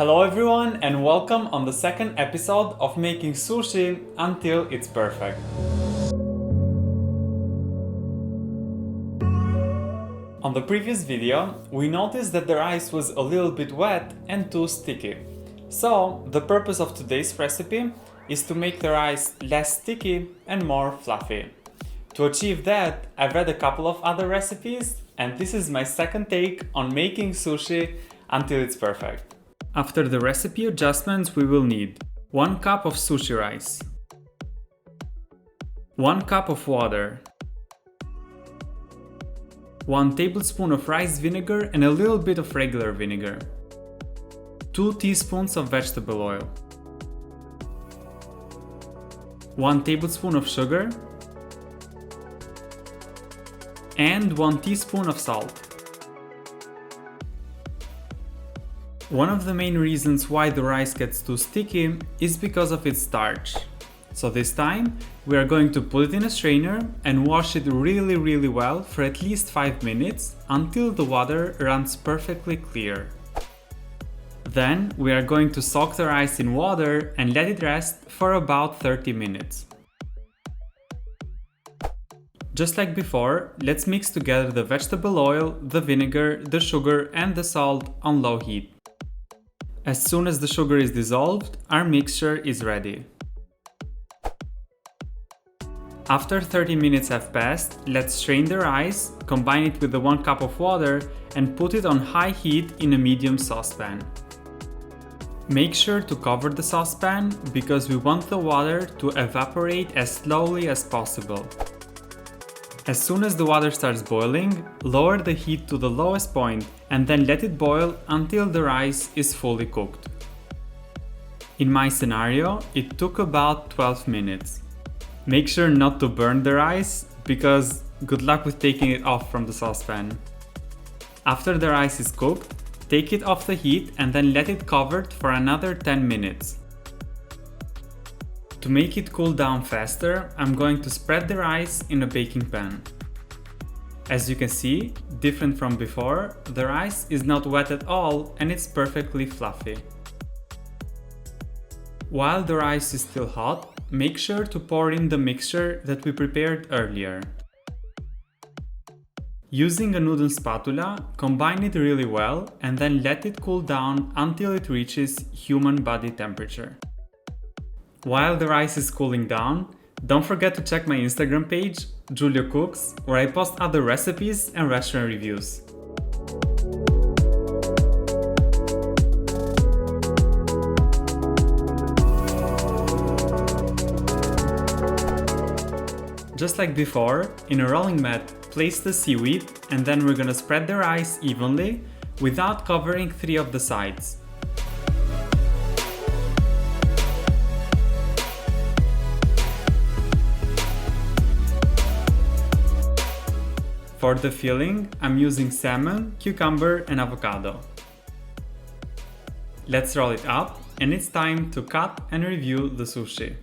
Hello everyone and welcome on the second episode of making sushi until it's perfect. On the previous video, we noticed that the rice was a little bit wet and too sticky. So, the purpose of today's recipe is to make the rice less sticky and more fluffy. To achieve that, I've read a couple of other recipes and this is my second take on making sushi until it's perfect. After the recipe adjustments, we will need 1 cup of sushi rice, 1 cup of water, 1 tablespoon of rice vinegar and a little bit of regular vinegar, 2 teaspoons of vegetable oil, 1 tablespoon of sugar, and 1 teaspoon of salt. One of the main reasons why the rice gets too sticky is because of its starch. So this time we are going to put it in a strainer and wash it really well for at least 5 minutes until the water runs perfectly clear. Then we are going to soak the rice in water and let it rest for about 30 minutes. Just like before, let's mix together the vegetable oil, the vinegar, the sugar and the salt on low heat. As soon as the sugar is dissolved, our mixture is ready. After 30 minutes have passed, let's strain the rice, combine it with the 1 cup of water and put it on high heat in a medium saucepan. Make sure to cover the saucepan because we want the water to evaporate as slowly as possible. As soon as the water starts boiling, lower the heat to the lowest point and then let it boil until the rice is fully cooked. In my scenario, it took about 12 minutes. Make sure not to burn the rice because good luck with taking it off from the saucepan. After the rice is cooked, take it off the heat and then let it covered for another 10 minutes. To make it cool down faster, I'm going to spread the rice in a baking pan. As you can see, different from before, the rice is not wet at all and it's perfectly fluffy. While the rice is still hot, make sure to pour in the mixture that we prepared earlier. Using a noodle spatula, combine it really well and then let it cool down until it reaches human body temperature. While the rice is cooling down, don't forget to check my Instagram page, Giulio Cooks, where I post other recipes and restaurant reviews. Just like before, in a rolling mat, place the seaweed and then we're gonna spread the rice evenly without covering 3 of the sides. For the filling, I'm using salmon, cucumber and avocado. Let's roll it up and it's time to cut and review the sushi.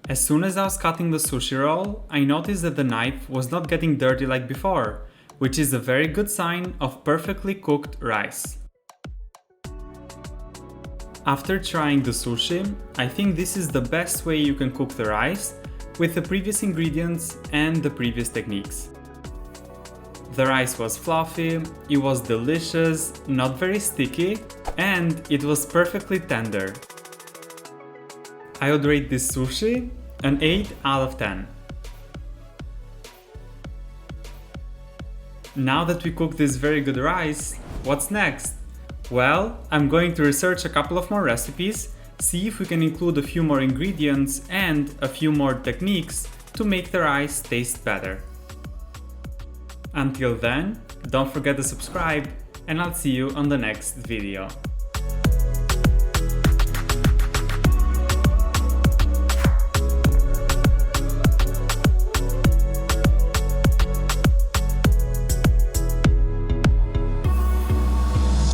As soon as I was cutting the sushi roll, I noticed that the knife was not getting dirty like before, which is a very good sign of perfectly cooked rice. After trying the sushi, I think this is the best way you can cook the rice with the previous ingredients and the previous techniques. The rice was fluffy, it was delicious, not very sticky, and it was perfectly tender. I would rate this sushi an 8 out of 10. Now that we cooked this very good rice, what's next? Well, I'm going to research a couple of more recipes, see if we can include a few more ingredients and a few more techniques to make the rice taste better. Until then, don't forget to subscribe and I'll see you on the next video.